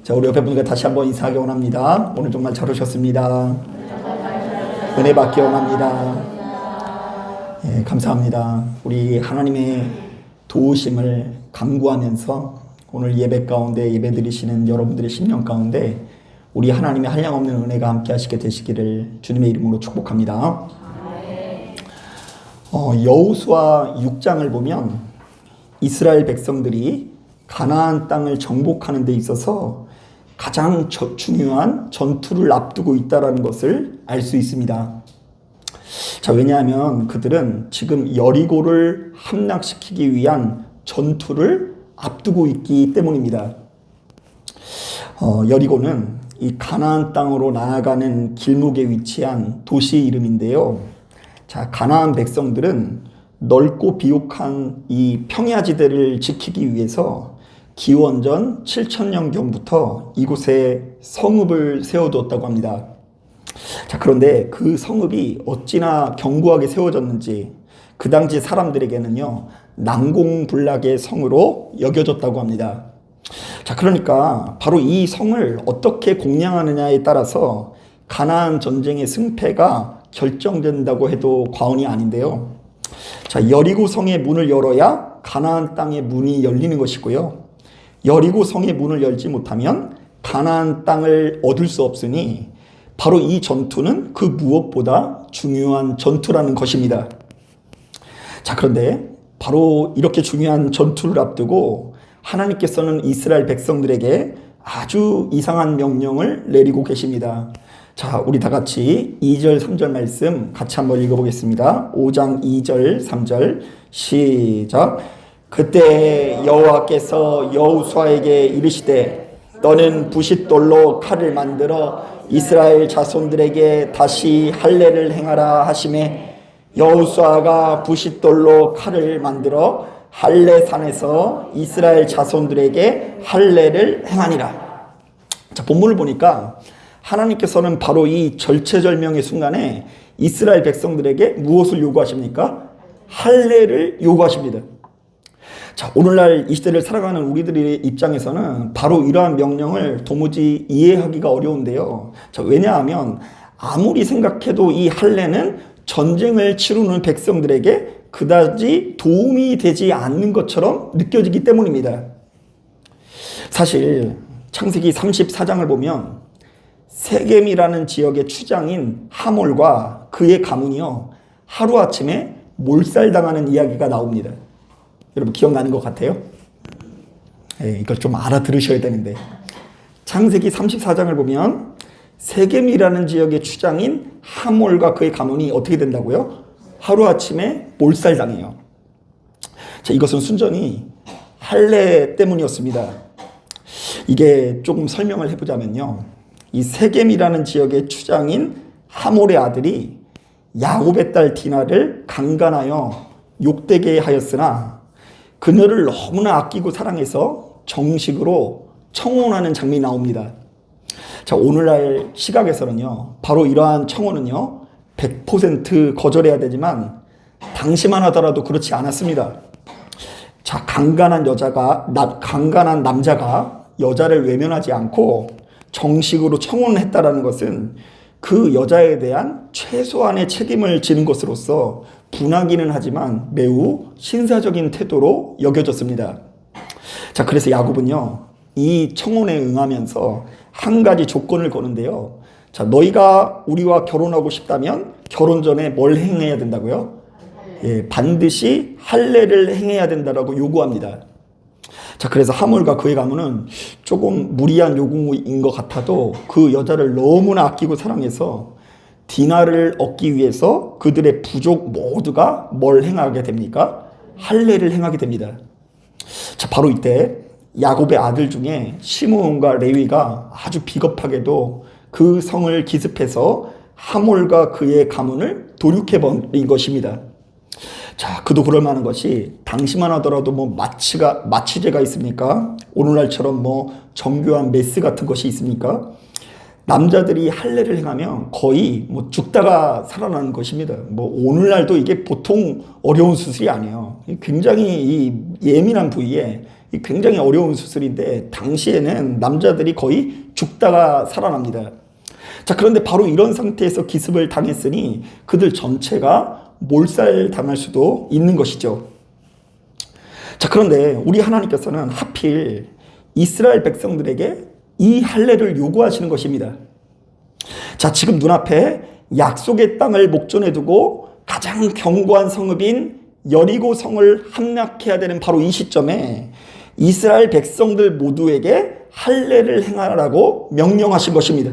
자, 우리 옆에 분과 다시 한번 인사하기 원합니다. 오늘 정말 잘 오셨습니다. 은혜 받기 원합니다. 예, 감사합니다. 우리 하나님의 도우심을 간구하면서 오늘 예배 가운데 예배 드리시는 여러분들의 심령 가운데 우리 하나님의 한량없는 은혜가 함께 하시게 되시기를 주님의 이름으로 축복합니다. 여호수아 6장을 보면 이스라엘 백성들이 가나안 땅을 정복하는 데 있어서 가장 중요한 전투를 앞두고 있다는 것을 알 수 있습니다. 자, 왜냐하면 그들은 지금 여리고를 함락시키기 위한 전투를 앞두고 있기 때문입니다. 여리고는 이 가나안 땅으로 나아가는 길목에 위치한 도시 이름인데요. 자, 가나안 백성들은 넓고 비옥한 이 평야지대를 지키기 위해서 기원전 7000년경부터 이곳에 성읍을 세워두었다고 합니다. 자, 그런데 그 성읍이 어찌나 견고하게 세워졌는지 그 당시 사람들에게는요, 난공불락의 성으로 여겨졌다고 합니다. 자, 그러니까 바로 이 성을 어떻게 공략하느냐에 따라서 가나안 전쟁의 승패가 결정된다고 해도 과언이 아닌데요. 자, 여리고 성의 문을 열어야 가나안 땅의 문이 열리는 것이고요. 여리고 성의 문을 열지 못하면 가나안 땅을 얻을 수 없으니 바로 이 전투는 그 무엇보다 중요한 전투라는 것입니다. 자, 그런데 바로 이렇게 중요한 전투를 앞두고 하나님께서는 이스라엘 백성들에게 아주 이상한 명령을 내리고 계십니다. 자, 우리 다 같이 2절 3절 말씀 같이 한번 읽어보겠습니다. 5장 2절 3절 시작. 그때 여호와께서 여호수아에게 이르시되 너는 부싯돌로 칼을 만들어 이스라엘 자손들에게 다시 할례를 행하라 하시매 여호수아가 부싯돌로 칼을 만들어 할례산에서 이스라엘 자손들에게 할례를 행하니라. 자, 본문을 보니까 하나님께서는 바로 이 절체절명의 순간에 이스라엘 백성들에게 무엇을 요구하십니까? 할례를 요구하십니다. 자, 오늘날 이 시대를 살아가는 우리들의 입장에서는 바로 이러한 명령을 도무지 이해하기가 어려운데요. 자, 왜냐하면 아무리 생각해도 이 할례는 전쟁을 치르는 백성들에게 그다지 도움이 되지 않는 것처럼 느껴지기 때문입니다. 사실 창세기 34장을 보면 세겜이라는 지역의 추장인 하몰과 그의 가문이요, 하루아침에 몰살당하는 이야기가 나옵니다. 여러분 기억나는 것 같아요? 이걸 좀 알아들으셔야 되는데, 창세기 34장을 보면 세겜이라는 지역의 추장인 하몰과 그의 가문이 어떻게 된다고요? 하루아침에 몰살당해요. 자, 이것은 순전히 할례 때문이었습니다. 이게 조금 설명을 해보자면요, 이 세겜이라는 지역의 추장인 하몰의 아들이 야곱의 딸 디나를 강간하여 욕되게 하였으나 그녀를 너무나 아끼고 사랑해서 정식으로 청혼하는 장면이 나옵니다. 자, 오늘날 시각에서는요, 바로 이러한 청혼은요 100% 거절해야 되지만 당시만 하더라도 그렇지 않았습니다. 자, 강간한 남자가 여자를 외면하지 않고 정식으로 청혼을 했다라는 것은 그 여자에 대한 최소한의 책임을 지는 것으로서 분하기는 하지만 매우 신사적인 태도로 여겨졌습니다. 자, 그래서 야곱은요, 이 청혼에 응하면서 한 가지 조건을 거는데요. 자, 너희가 우리와 결혼하고 싶다면 결혼 전에 뭘 행해야 된다고요? 예, 반드시 할례를 행해야 된다라고 요구합니다. 자, 그래서 하몰과 그의 가문은 조금 무리한 요구인 것 같아도 그 여자를 너무나 아끼고 사랑해서 디나를 얻기 위해서 그들의 부족 모두가 뭘 행하게 됩니까? 할례를 행하게 됩니다. 자, 바로 이때 야곱의 아들 중에 시므온과 레위가 아주 비겁하게도 그 성을 기습해서 하몰과 그의 가문을 도륙해버린 것입니다. 자, 그도 그럴 만한 것이 당시만 하더라도 뭐 마취제가 있습니까? 오늘날처럼 뭐 정교한 메스 같은 것이 있습니까? 남자들이 할례를 행하면 거의 뭐 죽다가 살아나는 것입니다. 뭐 오늘날도 이게 보통 어려운 수술이 아니에요. 굉장히 이 예민한 부위에 이 굉장히 어려운 수술인데 당시에는 남자들이 거의 죽다가 살아납니다. 자, 그런데 바로 이런 상태에서 기습을 당했으니 그들 전체가 몰살당할 수도 있는 것이죠. 자, 그런데 우리 하나님께서는 하필 이스라엘 백성들에게 이 할례를 요구하시는 것입니다. 자, 지금 눈앞에 약속의 땅을 목전에 두고 가장 견고한 성읍인 여리고 성을 함락해야 되는 바로 이 시점에 이스라엘 백성들 모두에게 할례를 행하라고 명령하신 것입니다.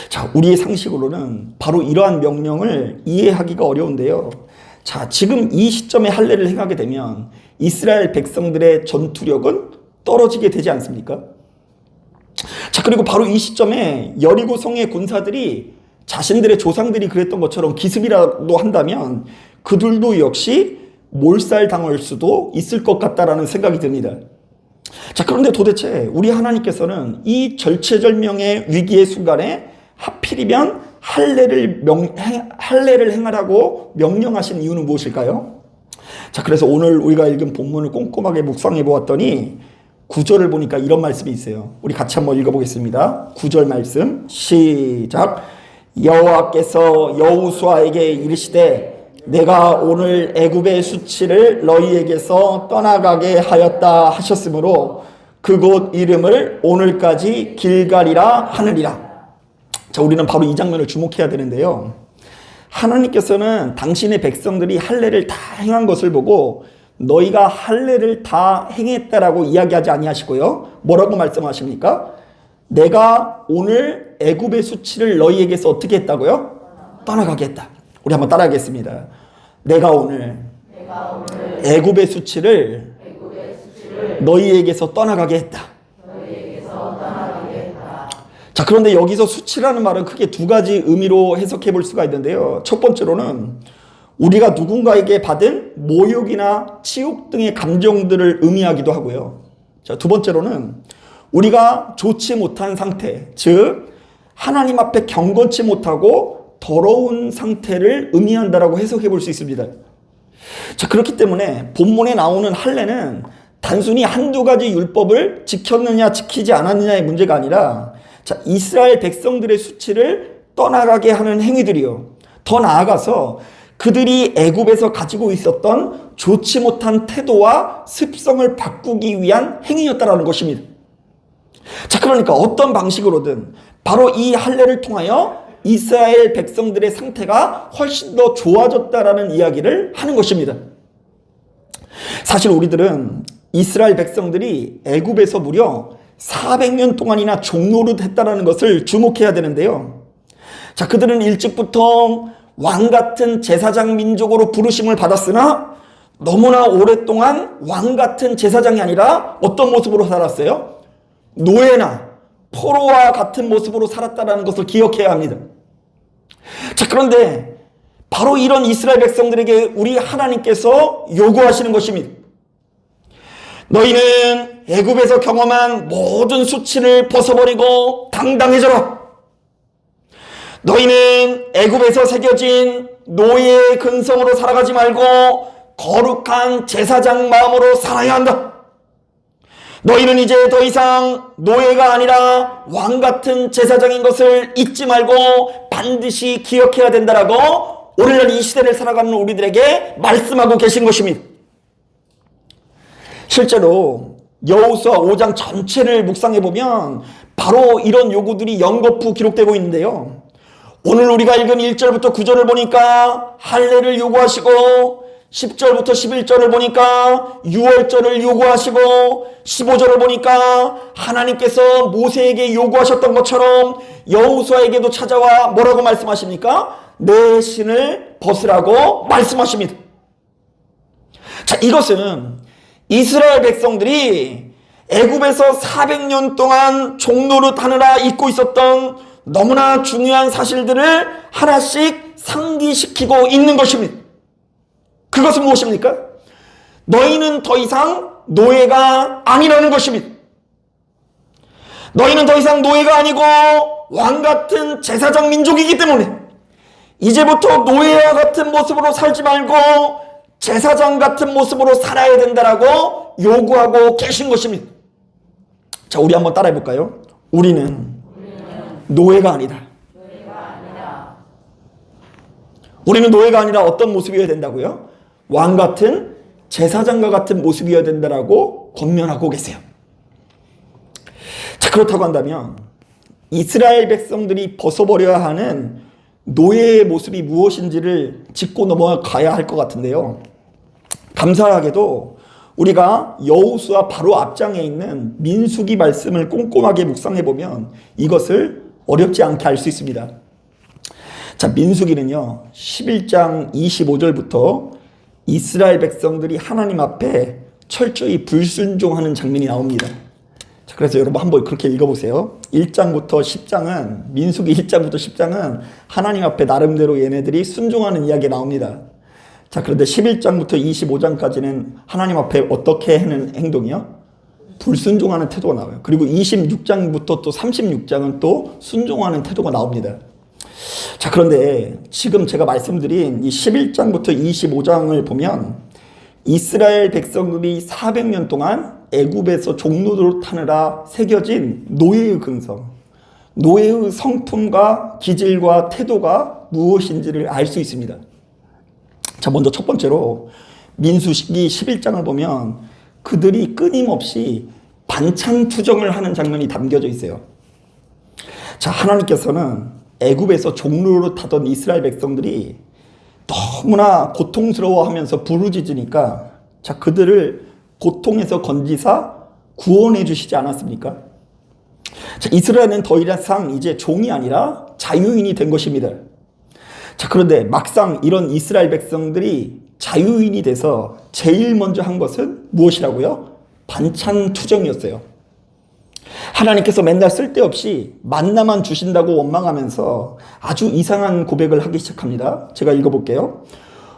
자, 우리의 상식으로는 바로 이러한 명령을 이해하기가 어려운데요. 자, 지금 이 시점에 할례를 행하게 되면 이스라엘 백성들의 전투력은 떨어지게 되지 않습니까? 자, 그리고 바로 이 시점에 여리고 성의 군사들이 자신들의 조상들이 그랬던 것처럼 기습이라도 한다면 그들도 역시 몰살당할 수도 있을 것 같다라는 생각이 듭니다. 자, 그런데 도대체 우리 하나님께서는 이 절체절명의 위기의 순간에 하필이면 할례를 행하라고 명령하신 이유는 무엇일까요? 자, 그래서 오늘 우리가 읽은 본문을 꼼꼼하게 묵상해 보았더니 9절을 보니까 이런 말씀이 있어요. 우리 같이 한번 읽어보겠습니다. 9절 말씀 시작. 여호와께서 여호수아에게 이르시되 내가 오늘 애굽의 수치를 너희에게서 떠나가게 하였다 하셨으므로 그곳 이름을 오늘까지 길갈이라 하느니라. 자, 우리는 바로 이 장면을 주목해야 되는데요. 하나님께서는 당신의 백성들이 할례를 다 행한 것을 보고 너희가 할례를 다 행했다라고 이야기하지 아니하시고요. 뭐라고 말씀하십니까? 내가 오늘 애굽의 수치를 너희에게서 어떻게 했다고요? 떠나가게 했다. 우리 한번 따라하겠습니다. 내가 오늘 애굽의 수치를 너희에게서 떠나가게 했다. 자, 그런데 여기서 수치라는 말은 크게 두 가지 의미로 해석해 볼 수가 있는데요. 첫 번째로는 우리가 누군가에게 받은 모욕이나 치욕 등의 감정들을 의미하기도 하고요. 자, 두 번째로는 우리가 좋지 못한 상태, 즉 하나님 앞에 경건치 못하고 더러운 상태를 의미한다라고 해석해 볼 수 있습니다. 자, 그렇기 때문에 본문에 나오는 할례는 단순히 한두 가지 율법을 지켰느냐 지키지 않았느냐의 문제가 아니라 자, 이스라엘 백성들의 수치를 떠나가게 하는 행위들이요. 더 나아가서 그들이 애굽에서 가지고 있었던 좋지 못한 태도와 습성을 바꾸기 위한 행위였다라는 것입니다. 자, 그러니까 어떤 방식으로든 바로 이 할례를 통하여 이스라엘 백성들의 상태가 훨씬 더 좋아졌다라는 이야기를 하는 것입니다. 사실 우리들은 이스라엘 백성들이 애굽에서 무려 400년 동안이나 종노릇 했다라는 것을 주목해야 되는데요. 자, 그들은 일찍부터 왕 같은 제사장 민족으로 부르심을 받았으나 너무나 오랫동안 왕 같은 제사장이 아니라 어떤 모습으로 살았어요? 노예나 포로와 같은 모습으로 살았다는 것을 기억해야 합니다. 자, 그런데 바로 이런 이스라엘 백성들에게 우리 하나님께서 요구하시는 것입니다. 너희는 애굽에서 경험한 모든 수치를 벗어버리고 당당해져라. 너희는 애굽에서 새겨진 노예의 근성으로 살아가지 말고 거룩한 제사장 마음으로 살아야 한다. 너희는 이제 더 이상 노예가 아니라 왕 같은 제사장인 것을 잊지 말고 반드시 기억해야 된다라고 오늘날 이 시대를 살아가는 우리들에게 말씀하고 계신 것입니다. 실제로 여호수아 5장 전체를 묵상해 보면 바로 이런 요구들이 연거푸 기록되고 있는데요. 오늘 우리가 읽은 1절부터 9절을 보니까 할례를 요구하시고 10절부터 11절을 보니까 유월절을 요구하시고 15절을 보니까 하나님께서 모세에게 요구하셨던 것처럼 여호수아에게도 찾아와 뭐라고 말씀하십니까? 내 신을 벗으라고 말씀하십니다. 자, 이것은 이스라엘 백성들이 애굽에서 400년 동안 종노릇 하느라 잊고 있었던 너무나 중요한 사실들을 하나씩 상기시키고 있는 것입니다. 그것은 무엇입니까? 너희는 더 이상 노예가 아니라는 것입니다. 너희는 더 이상 노예가 아니고 왕같은 제사장 민족이기 때문에 이제부터 노예와 같은 모습으로 살지 말고 제사장 같은 모습으로 살아야 된다라고 요구하고 계신 것입니다. 자, 우리 한번 따라해 볼까요? 우리는 노예가 아니다. 우리는 노예가 아니라 어떤 모습이어야 된다고요? 왕 같은 제사장과 같은 모습이어야 된다라고 권면하고 계세요. 자, 그렇다고 한다면 이스라엘 백성들이 벗어버려야 하는 노예의 모습이 무엇인지를 짚고 넘어가야 할 것 같은데요. 감사하게도 우리가 여호수아 바로 앞장에 있는 민수기 말씀을 꼼꼼하게 묵상해 보면 이것을 어렵지 않게 알 수 있습니다. 자, 민수기는요 11장 25절부터 이스라엘 백성들이 하나님 앞에 철저히 불순종하는 장면이 나옵니다. 자, 그래서 여러분 한번 그렇게 읽어보세요. 1장부터 10장은 민수기 1장부터 10장은 하나님 앞에 나름대로 얘네들이 순종하는 이야기가 나옵니다. 자, 그런데 11장부터 25장까지는 하나님 앞에 어떻게 하는 행동이요? 불순종하는 태도가 나와요. 그리고 26장부터 또 36장은 또 순종하는 태도가 나옵니다. 자, 그런데 지금 제가 말씀드린 이 11장부터 25장을 보면 이스라엘 백성들이 400년 동안 애굽에서 종노릇 하느라 새겨진 노예의 근성, 노예의 성품과 기질과 태도가 무엇인지를 알 수 있습니다. 자, 먼저 첫 번째로 민수기 11장을 보면 그들이 끊임없이 반찬 투정을 하는 장면이 담겨져 있어요. 자, 하나님께서는 애굽에서 종로릇 하던 이스라엘 백성들이 너무나 고통스러워하면서 부르짖으니까 자, 그들을 고통에서 건지사 구원해 주시지 않았습니까? 자, 이스라엘은 더 이상 이제 종이 아니라 자유인이 된 것입니다. 자, 그런데 막상 이런 이스라엘 백성들이 자유인이 돼서 제일 먼저 한 것은 무엇이라고요? 반찬 투정이었어요. 하나님께서 맨날 쓸데없이 만나만 주신다고 원망하면서 아주 이상한 고백을 하기 시작합니다. 제가 읽어볼게요.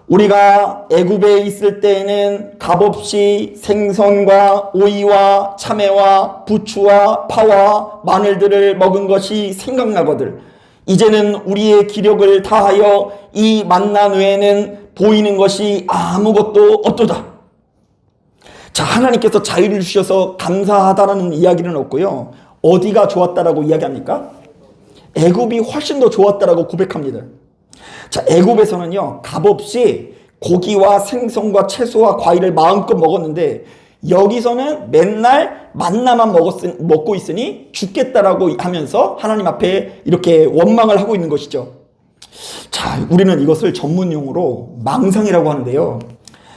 우리가 애굽에 있을 때에는 값없이 생선과 오이와 참외와 부추와 파와 마늘들을 먹은 것이 생각나거들 이제는 우리의 기력을 다하여 이 만나 외에는 보이는 것이 아무것도 없도다. 자, 하나님께서 자유를 주셔서 감사하다라는 이야기는 없고요. 어디가 좋았다라고 이야기합니까? 애굽이 훨씬 더 좋았다라고 고백합니다. 자, 애굽에서는요 값없이 고기와 생선과 채소와 과일을 마음껏 먹었는데 여기서는 맨날 만나만 먹고 있으니 죽겠다라고 하면서 하나님 앞에 이렇게 원망을 하고 있는 것이죠. 자, 우리는 이것을 전문용어로 망상이라고 하는데요.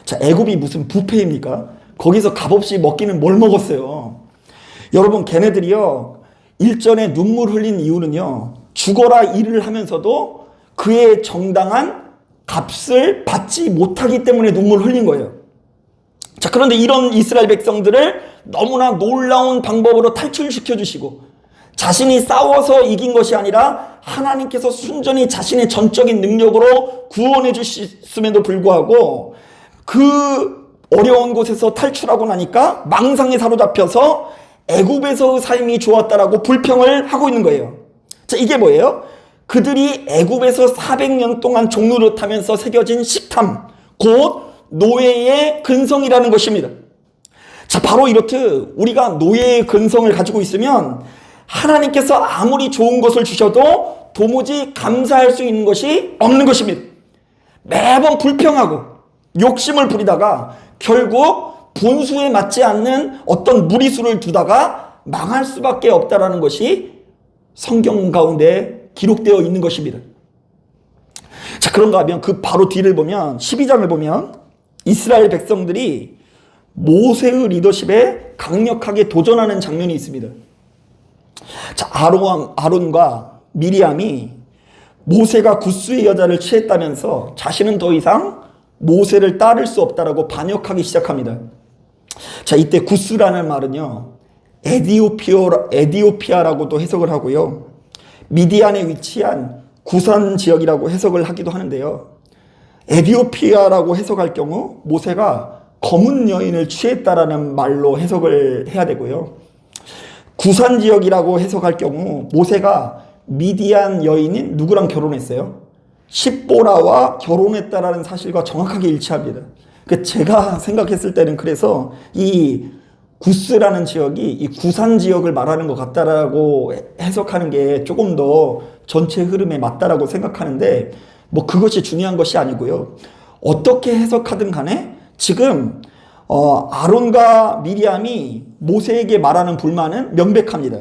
자, 애굽이 무슨 뷔페입니까? 거기서 값없이 먹기는 뭘 먹었어요? 여러분, 걔네들이요 일전에 눈물 흘린 이유는요 죽어라 일을 하면서도 그의 정당한 값을 받지 못하기 때문에 눈물 흘린 거예요. 자, 그런데 이런 이스라엘 백성들을 너무나 놀라운 방법으로 탈출시켜 주시고 자신이 싸워서 이긴 것이 아니라 하나님께서 순전히 자신의 전적인 능력으로 구원해 주셨음에도 불구하고 그 어려운 곳에서 탈출하고 나니까 망상에 사로잡혀서 애굽에서의 삶이 좋았다라고 불평을 하고 있는 거예요. 자, 이게 뭐예요? 그들이 애굽에서 400년 동안 종노릇하면서 새겨진 식탐, 곧 노예의 근성이라는 것입니다. 자, 바로 이렇듯 우리가 노예의 근성을 가지고 있으면 하나님께서 아무리 좋은 것을 주셔도 도무지 감사할 수 있는 것이 없는 것입니다. 매번 불평하고 욕심을 부리다가 결국 분수에 맞지 않는 어떤 무리수를 두다가 망할 수밖에 없다라는 것이 성경 가운데 기록되어 있는 것입니다. 자, 그런가 하면 그 바로 뒤를 보면 12장을 보면 이스라엘 백성들이 모세의 리더십에 강력하게 도전하는 장면이 있습니다. 자, 아론과 미리암이 모세가 굿수의 여자를 취했다면서 자신은 더 이상 모세를 따를 수 없다라고 반역하기 시작합니다. 자, 이때 굿수라는 말은요 에디오피아라고도 해석을 하고요 미디안에 위치한 구산 지역이라고 해석을 하기도 하는데요. 에디오피아라고 해석할 경우 모세가 검은 여인을 취했다라는 말로 해석을 해야 되고요. 구산 지역이라고 해석할 경우 모세가 미디안 여인인 누구랑 결혼했어요? 십보라와 결혼했다라는 사실과 정확하게 일치합니다. 제가 생각했을 때는 그래서 이 구스라는 지역이 이 구산 지역을 말하는 것 같다라고 해석하는 게 조금 더 전체 흐름에 맞다라고 생각하는데 뭐 그것이 중요한 것이 아니고요. 어떻게 해석하든 간에 지금 아론과 미리암이 모세에게 말하는 불만은 명백합니다.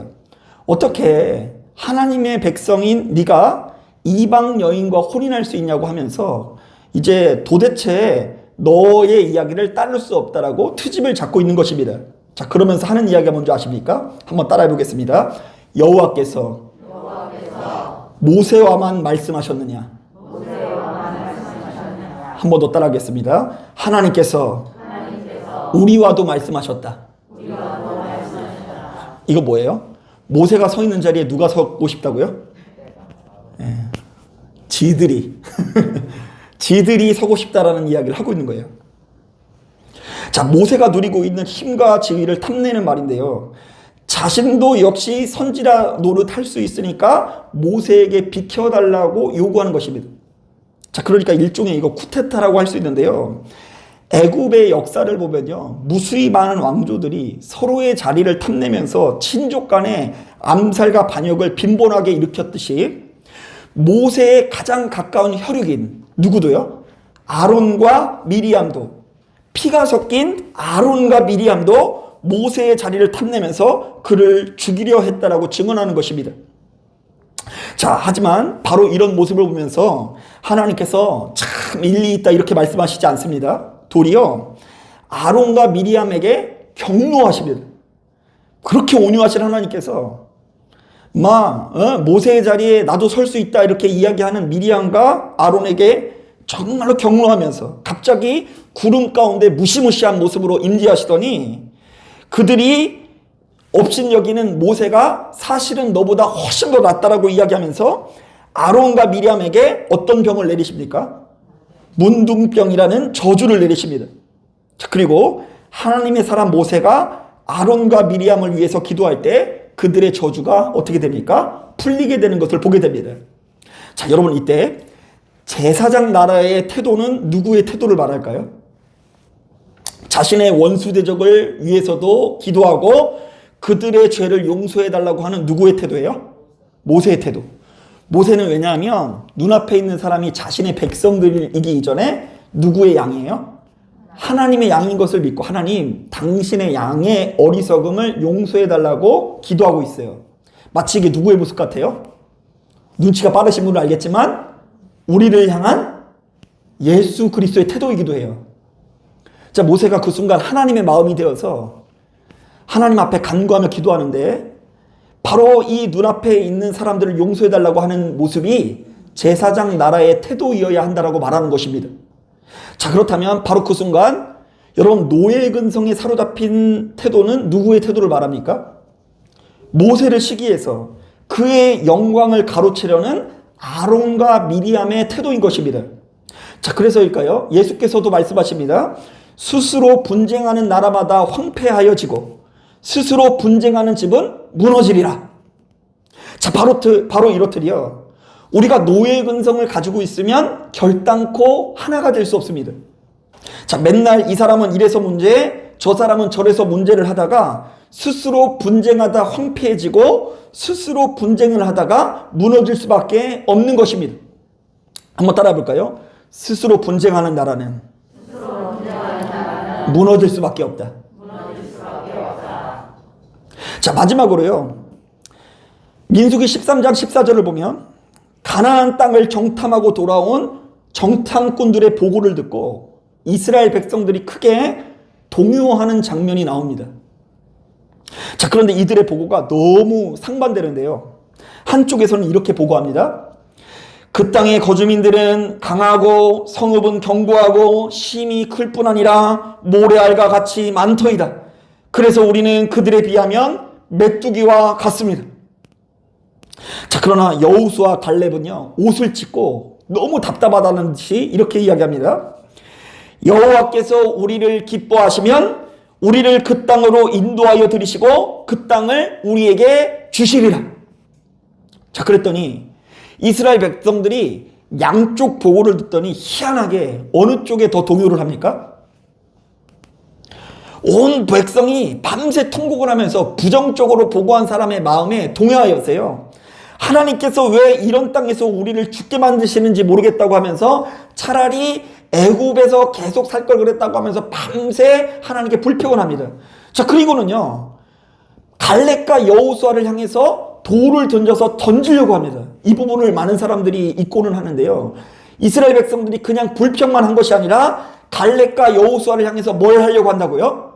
어떻게 하나님의 백성인 네가 이방 여인과 혼인할 수 있냐고 하면서 이제 도대체 너의 이야기를 따를 수 없다라고 트집을 잡고 있는 것입니다. 자, 그러면서 하는 이야기가 뭔지 아십니까? 한번 따라해 보겠습니다. 여호와께서 모세와만 말씀하셨느냐? 한 번 더 따라하겠습니다. 하나님께서 우리와도 말씀하셨다. 이거 뭐예요? 모세가 서 있는 자리에 누가 서고 싶다고요? 예. 지들이 서고 싶다라는 이야기를 하고 있는 거예요. 자, 모세가 누리고 있는 힘과 지위를 탐내는 말인데요. 자신도 역시 선지자 노릇할 수 있으니까 모세에게 비켜달라고 요구하는 것입니다. 자, 그러니까 일종의 이거 쿠데타라고 할 수 있는데요. 애굽의 역사를 보면요, 무수히 많은 왕조들이 서로의 자리를 탐내면서 친족 간의 암살과 반역을 빈번하게 일으켰듯이 모세의 가장 가까운 혈육인 누구도요? 아론과 미리암도, 피가 섞인 아론과 미리암도 모세의 자리를 탐내면서 그를 죽이려 했다라고 증언하는 것입니다. 자, 하지만 바로 이런 모습을 보면서 하나님께서 참 일리 있다 이렇게 말씀하시지 않습니다. 도리어 아론과 미리암에게 경노하십니다. 그렇게 온유하신 하나님께서 모세의 자리에 나도 설 수 있다 이렇게 이야기하는 미리암과 아론에게 정말로 경노하면서 갑자기 구름 가운데 무시무시한 모습으로 임재하시더니 그들이 업신여기는 모세가 사실은 너보다 훨씬 더 낫다라고 이야기하면서 아론과 미리암에게 어떤 병을 내리십니까? 문둥병이라는 저주를 내리십니다. 그리고 하나님의 사람 모세가 아론과 미리암을 위해서 기도할 때 그들의 저주가 어떻게 됩니까? 풀리게 되는 것을 보게 됩니다. 자, 여러분, 이때 제사장 나라의 태도는 누구의 태도를 말할까요? 자신의 원수 대적을 위해서도 기도하고 그들의 죄를 용서해달라고 하는 누구의 태도예요? 모세의 태도. 모세는 왜냐하면 눈앞에 있는 사람이 자신의 백성들이기 이전에 누구의 양이에요? 하나님의 양인 것을 믿고 하나님, 당신의 양의 어리석음을 용서해달라고 기도하고 있어요. 마치 이게 누구의 모습 같아요? 눈치가 빠르신 분은 알겠지만 우리를 향한 예수 그리스도의 태도이기도 해요. 자, 모세가 그 순간 하나님의 마음이 되어서 하나님 앞에 간구하며 기도하는데 바로 이 눈앞에 있는 사람들을 용서해달라고 하는 모습이 제사장 나라의 태도이어야 한다라고 말하는 것입니다. 자, 그렇다면 바로 그 순간 여러분, 노예 근성에 사로잡힌 태도는 누구의 태도를 말합니까? 모세를 시기해서 그의 영광을 가로채려는 아론과 미리암의 태도인 것입니다. 자, 그래서일까요? 예수께서도 말씀하십니다. 스스로 분쟁하는 나라마다 황폐하여지고 스스로 분쟁하는 집은 무너지리라. 자, 바로 이렇듯이요. 우리가 노예 근성을 가지고 있으면 결단코 하나가 될 수 없습니다. 자, 맨날 이 사람은 이래서 문제, 저 사람은 저래서 문제를 하다가 스스로 분쟁하다 황폐해지고 스스로 분쟁을 하다가 무너질 수밖에 없는 것입니다. 한번 따라해 볼까요? 스스로 분쟁하는 나라는 무너질 수밖에 없다. 자, 마지막으로요. 민수기 13장 14절을 보면 가나안 땅을 정탐하고 돌아온 정탐꾼들의 보고를 듣고 이스라엘 백성들이 크게 동요하는 장면이 나옵니다. 자, 그런데 이들의 보고가 너무 상반되는데요. 한쪽에서는 이렇게 보고합니다. 그 땅의 거주민들은 강하고 성읍은 견고하고 심이 클 뿐 아니라 모래알과 같이 많더이다. 그래서 우리는 그들에 비하면 메뚜기와 같습니다. 자, 그러나 여호수아 갈렙은요, 옷을 찢고 너무 답답하다는 듯이 이렇게 이야기합니다. 여호와께서 우리를 기뻐하시면 우리를 그 땅으로 인도하여 들이시고 그 땅을 우리에게 주시리라. 자, 그랬더니 이스라엘 백성들이 양쪽 보고를 듣더니 희한하게 어느 쪽에 더 동요를 합니까? 온 백성이 밤새 통곡을 하면서 부정적으로 보고한 사람의 마음에 동요하였어요. 하나님께서 왜 이런 땅에서 우리를 죽게 만드시는지 모르겠다고 하면서 차라리 애굽에서 계속 살 걸 그랬다고 하면서 밤새 하나님께 불평을 합니다. 자, 그리고는요, 갈렙과 여호수아를 향해서 돌을 던지려고 합니다. 이 부분을 많은 사람들이 잊고는 하는데요. 이스라엘 백성들이 그냥 불평만 한 것이 아니라 갈렙과 여호수아를 향해서 뭘 하려고 한다고요?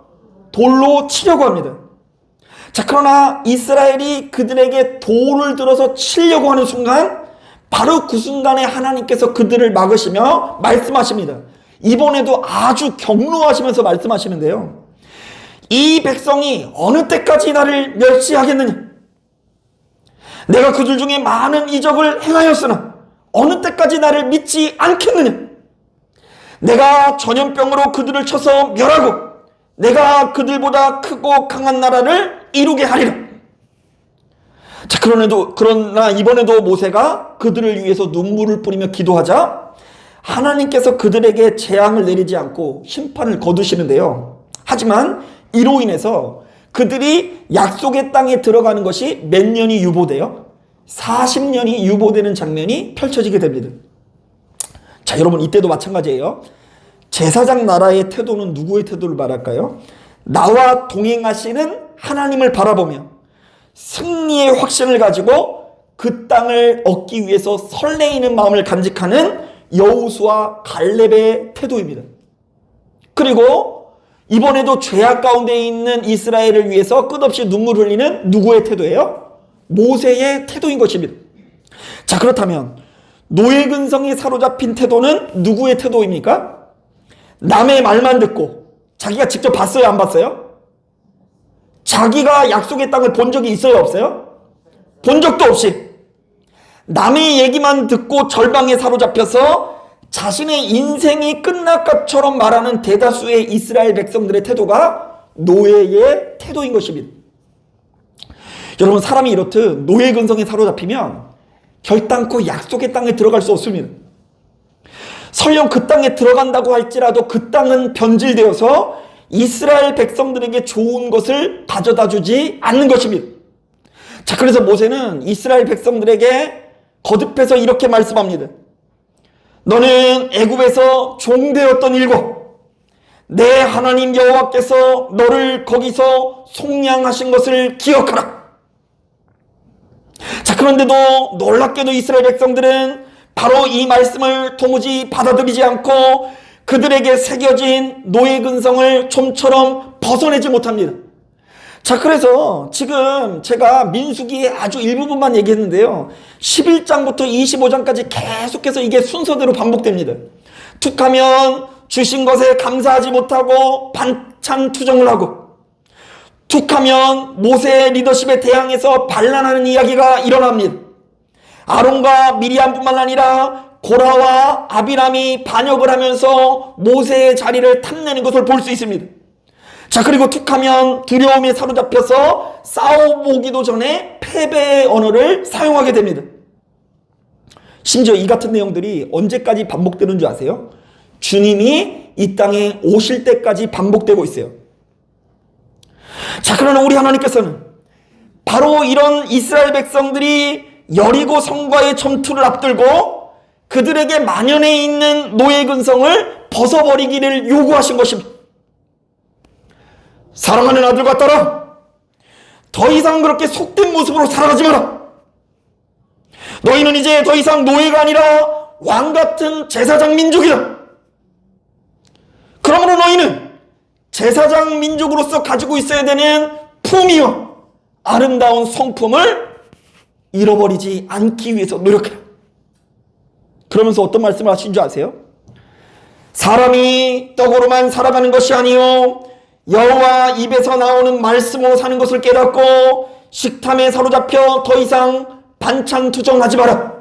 돌로 치려고 합니다. 자, 그러나 이스라엘이 그들에게 돌을 들어서 치려고 하는 순간, 바로 그 순간에 하나님께서 그들을 막으시며 말씀하십니다. 이번에도 아주 격노하시면서 말씀하시는데요. 이 백성이 어느 때까지 나를 멸시하겠느냐? 내가 그들 중에 많은 이적을 행하였으나 어느 때까지 나를 믿지 않겠느냐? 내가 전염병으로 그들을 쳐서 멸하고 내가 그들보다 크고 강한 나라를 이루게 하리라. 자, 그러나 이번에도 모세가 그들을 위해서 눈물을 뿌리며 기도하자 하나님께서 그들에게 재앙을 내리지 않고 심판을 거두시는데요. 하지만 이로 인해서 그들이 약속의 땅에 들어가는 것이 몇 년이 유보돼요? 40년이 유보되는 장면이 펼쳐지게 됩니다. 자, 여러분, 이때도 마찬가지예요. 제사장 나라의 태도는 누구의 태도를 말할까요? 나와 동행하시는 하나님을 바라보며 승리의 확신을 가지고 그 땅을 얻기 위해서 설레이는 마음을 간직하는 여호수아 갈렙의 태도입니다. 그리고 이번에도 죄악 가운데 있는 이스라엘을 위해서 끝없이 눈물 흘리는 누구의 태도예요? 모세의 태도인 것입니다. 자, 그렇다면 노예 근성에 사로잡힌 태도는 누구의 태도입니까? 남의 말만 듣고 자기가 직접 봤어요, 안 봤어요? 자기가 약속의 땅을 본 적이 있어요, 없어요? 본 적도 없이 남의 얘기만 듣고 절망에 사로잡혀서 자신의 인생이 끝날 것처럼 말하는 대다수의 이스라엘 백성들의 태도가 노예의 태도인 것입니다. 여러분, 사람이 이렇듯 노예 근성에 사로잡히면 결단코 약속의 땅에 들어갈 수 없습니다. 설령 그 땅에 들어간다고 할지라도 그 땅은 변질되어서 이스라엘 백성들에게 좋은 것을 가져다 주지 않는 것입니다. 자, 그래서 모세는 이스라엘 백성들에게 거듭해서 이렇게 말씀합니다. 너는 애굽에서 종되었던 일고 내 하나님 여호와께서 너를 거기서 속량하신 것을 기억하라. 자, 그런데도 놀랍게도 이스라엘 백성들은 바로 이 말씀을 도무지 받아들이지 않고 그들에게 새겨진 노예 근성을 좀처럼 벗어내지 못합니다. 자, 그래서 지금 제가 민수기의 아주 일부분만 얘기했는데요. 11장부터 25장까지 계속해서 이게 순서대로 반복됩니다. 툭하면 주신 것에 감사하지 못하고 반찬 투정을 하고, 툭하면 모세의 리더십에 대항해서 반란하는 이야기가 일어납니다. 아론과 미리암뿐만 아니라 고라와 아비람이 반역을 하면서 모세의 자리를 탐내는 것을 볼 수 있습니다. 자, 그리고 툭하면 두려움에 사로잡혀서 싸워보기도 전에 패배의 언어를 사용하게 됩니다. 심지어 이 같은 내용들이 언제까지 반복되는 줄 아세요? 주님이 이 땅에 오실 때까지 반복되고 있어요. 자, 그러나 우리 하나님께서는 바로 이런 이스라엘 백성들이 여리고 성과의 전투를 앞들고 그들에게 만연해 있는 노예 근성을 벗어버리기를 요구하신 것입니다. 사랑하는 아들과 딸아, 더 이상 그렇게 속된 모습으로 살아가지 마라. 너희는 이제 더 이상 노예가 아니라 왕같은 제사장 민족이다. 그러므로 너희는 제사장 민족으로서 가지고 있어야 되는 품위와 아름다운 성품을 잃어버리지 않기 위해서 노력해라. 그러면서 어떤 말씀을 하신 줄 아세요? 사람이 떡으로만 살아가는 것이 아니요 여호와 입에서 나오는 말씀으로 사는 것을 깨닫고 식탐에 사로잡혀 더 이상 반찬 투정하지 마라.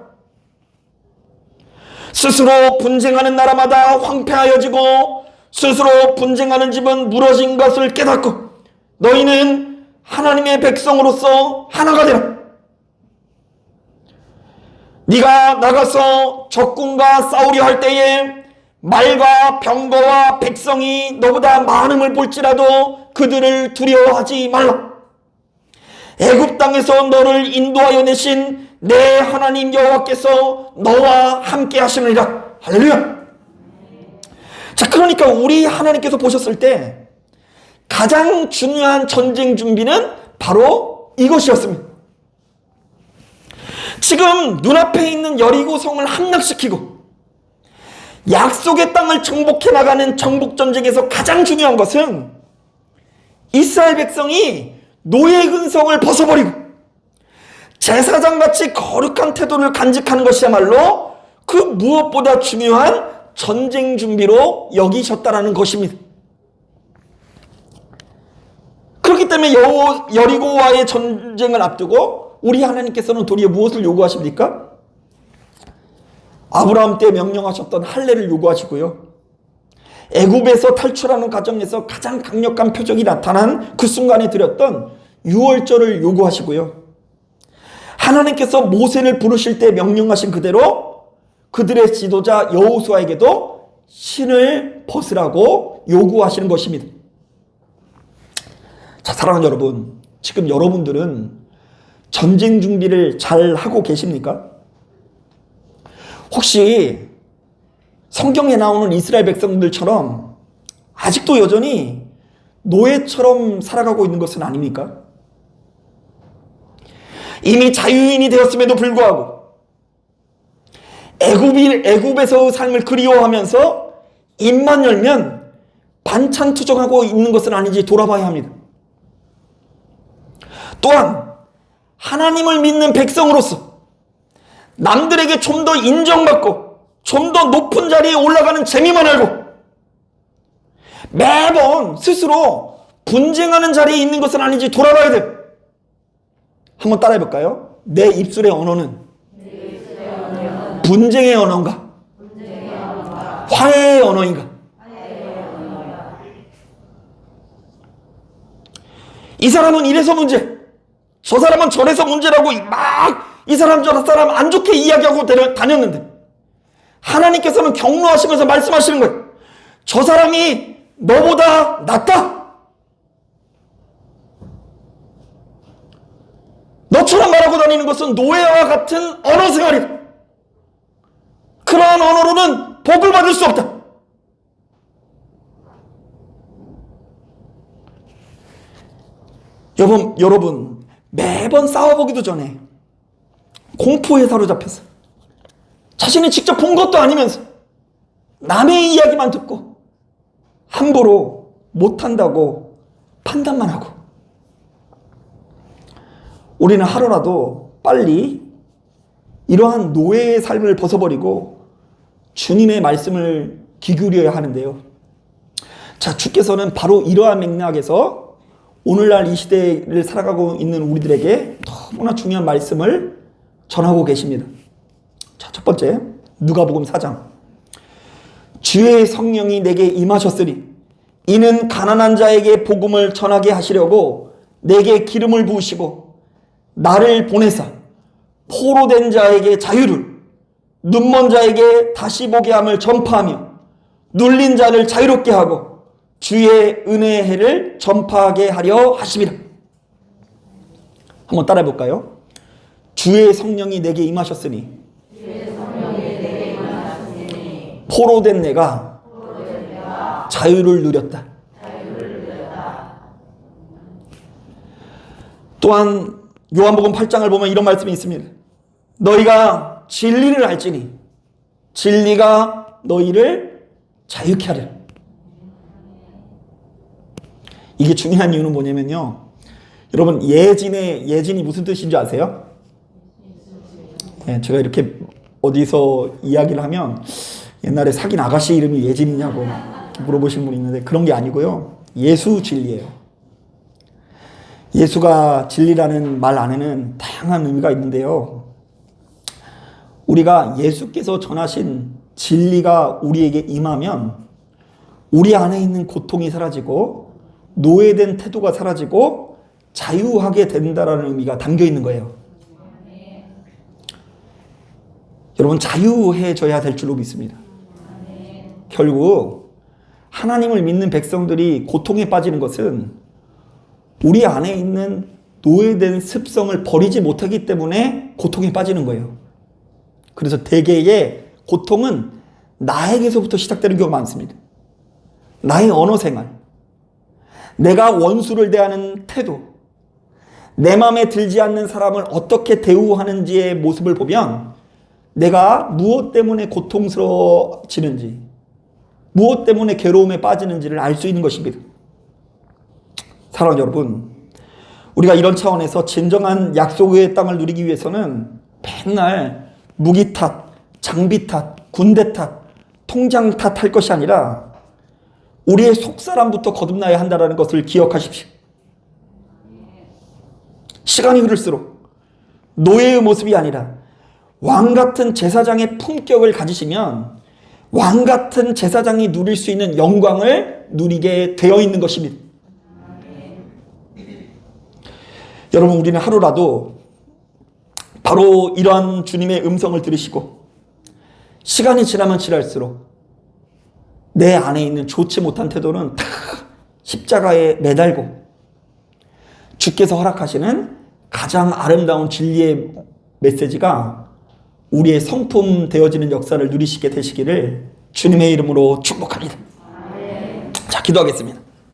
스스로 분쟁하는 나라마다 황폐하여지고 스스로 분쟁하는 집은 무너진 것을 깨닫고 너희는 하나님의 백성으로서 하나가 되라. 네가 나가서 적군과 싸우려 할 때에 말과 병거와 백성이 너보다 많음을 볼지라도 그들을 두려워하지 말라. 애굽 땅에서 너를 인도하여 내신 내 하나님 여호와께서 너와 함께 하시느니라. 할렐루야. 자, 그러니까 우리 하나님께서 보셨을 때 가장 중요한 전쟁 준비는 바로 이것이었습니다. 지금 눈앞에 있는 여리고 성을 함락시키고 약속의 땅을 정복해 나가는 정복전쟁에서 가장 중요한 것은 이스라엘 백성이 노예 근성을 벗어버리고 제사장같이 거룩한 태도를 간직하는 것이야말로 그 무엇보다 중요한 전쟁 준비로 여기셨다라는 것입니다. 그렇기 때문에 여리고와의 전쟁을 앞두고 우리 하나님께서는 도리어 무엇을 요구하십니까? 아브라함 때 명령하셨던 할례를 요구하시고요. 애굽에서 탈출하는 과정에서 가장 강력한 표적이 나타난 그 순간에 드렸던 유월절을 요구하시고요. 하나님께서 모세를 부르실 때 명령하신 그대로 그들의 지도자 여호수아에게도 신을 벗으라고 요구하시는 것입니다. 자, 사랑하는 여러분, 지금 여러분들은 전쟁 준비를 잘 하고 계십니까? 혹시 성경에 나오는 이스라엘 백성들처럼 아직도 여전히 노예처럼 살아가고 있는 것은 아닙니까? 이미 자유인이 되었음에도 불구하고 애굽에서의 삶을 그리워하면서 입만 열면 반찬 투정하고 있는 것은 아닌지 돌아봐야 합니다. 또한 하나님을 믿는 백성으로서 남들에게 좀 더 인정받고 좀 더 높은 자리에 올라가는 재미만 알고 매번 스스로 분쟁하는 자리에 있는 것은 아닌지 돌아봐야 돼. 한번 따라해 볼까요? 내 입술의 언어는 분쟁의 언어인가? 화해의 언어인가? 이 사람은 이래서 문제, 저 사람은 저래서 문제라고 막 이 사람 저 사람 안 좋게 이야기하고 다녔는데 하나님께서는 격려하시면서 말씀하시는 거예요. 저 사람이 너보다 낫다. 너처럼 말하고 다니는 것은 노예와 같은 언어 생활이다. 그러한 언어로는 복을 받을 수 없다. 여러분 매번 싸워보기도 전에 공포에 사로잡혀서 자신이 직접 본 것도 아니면서 남의 이야기만 듣고 함부로 못한다고 판단만 하고 우리는 하루라도 빨리 이러한 노예의 삶을 벗어버리고 주님의 말씀을 기울여야 하는데요. 자, 주께서는 바로 이러한 맥락에서 오늘날 이 시대를 살아가고 있는 우리들에게 너무나 중요한 말씀을 전하고 계십니다. 자, 첫 번째, 누가복음 4장. 주의 성령이 내게 임하셨으니 이는 가난한 자에게 복음을 전하게 하시려고 내게 기름을 부으시고 나를 보내사 포로된 자에게 자유를, 눈먼 자에게 다시 보게 함을 전파하며 눌린 자를 자유롭게 하고 주의 은혜의 해를 전파하게 하려 하심이라. 한번 따라해 볼까요? 주의 성령이 내게 임하셨으니 포로된 내가 자유를 누렸다. 또한 요한복음 8장을 보면 이런 말씀이 있습니다. 너희가 진리를 알지니 진리가 너희를 자유케 하리라. 이게 중요한 이유는 뭐냐면요, 여러분 예진이 무슨 뜻인지 아세요? 네, 제가 이렇게 어디서 이야기를 하면 옛날에 사귄 아가씨 이름이 예진이냐고 물어보시는 분이 있는데 그런 게 아니고요, 예수 진리예요. 예수가 진리라는 말 안에는 다양한 의미가 있는데요, 우리가 예수께서 전하신 진리가 우리에게 임하면 우리 안에 있는 고통이 사라지고 노예된 태도가 사라지고 자유하게 된다라는 의미가 담겨 있는 거예요. 여러분, 자유해져야 될 줄로 믿습니다. 결국 하나님을 믿는 백성들이 고통에 빠지는 것은 우리 안에 있는 노예된 습성을 버리지 못하기 때문에 고통에 빠지는 거예요. 그래서 대개의 고통은 나에게서부터 시작되는 경우가 많습니다. 나의 언어 생활, 내가 원수를 대하는 태도, 내 마음에 들지 않는 사람을 어떻게 대우하는지의 모습을 보면 내가 무엇 때문에 고통스러워지는지, 무엇 때문에 괴로움에 빠지는지를 알 수 있는 것입니다. 사랑하는 여러분, 우리가 이런 차원에서 진정한 약속의 땅을 누리기 위해서는 맨날 무기 탓, 장비 탓, 군대 탓, 통장 탓 할 것이 아니라 우리의 속사람부터 거듭나야 한다는 것을 기억하십시오. 시간이 흐를수록 노예의 모습이 아니라 왕같은 제사장의 품격을 가지시면 왕같은 제사장이 누릴 수 있는 영광을 누리게 되어 있는 것입니다. 여러분, 우리는 하루라도 바로 이러한 주님의 음성을 들으시고 시간이 지나면 지날수록 내 안에 있는 좋지 못한 태도는 다 십자가에 매달고 주께서 허락하시는 가장 아름다운 진리의 메시지가 우리의 성품 되어지는 역사를 누리시게 되시기를 주님의 이름으로 축복합니다. 자, 기도하겠습니다.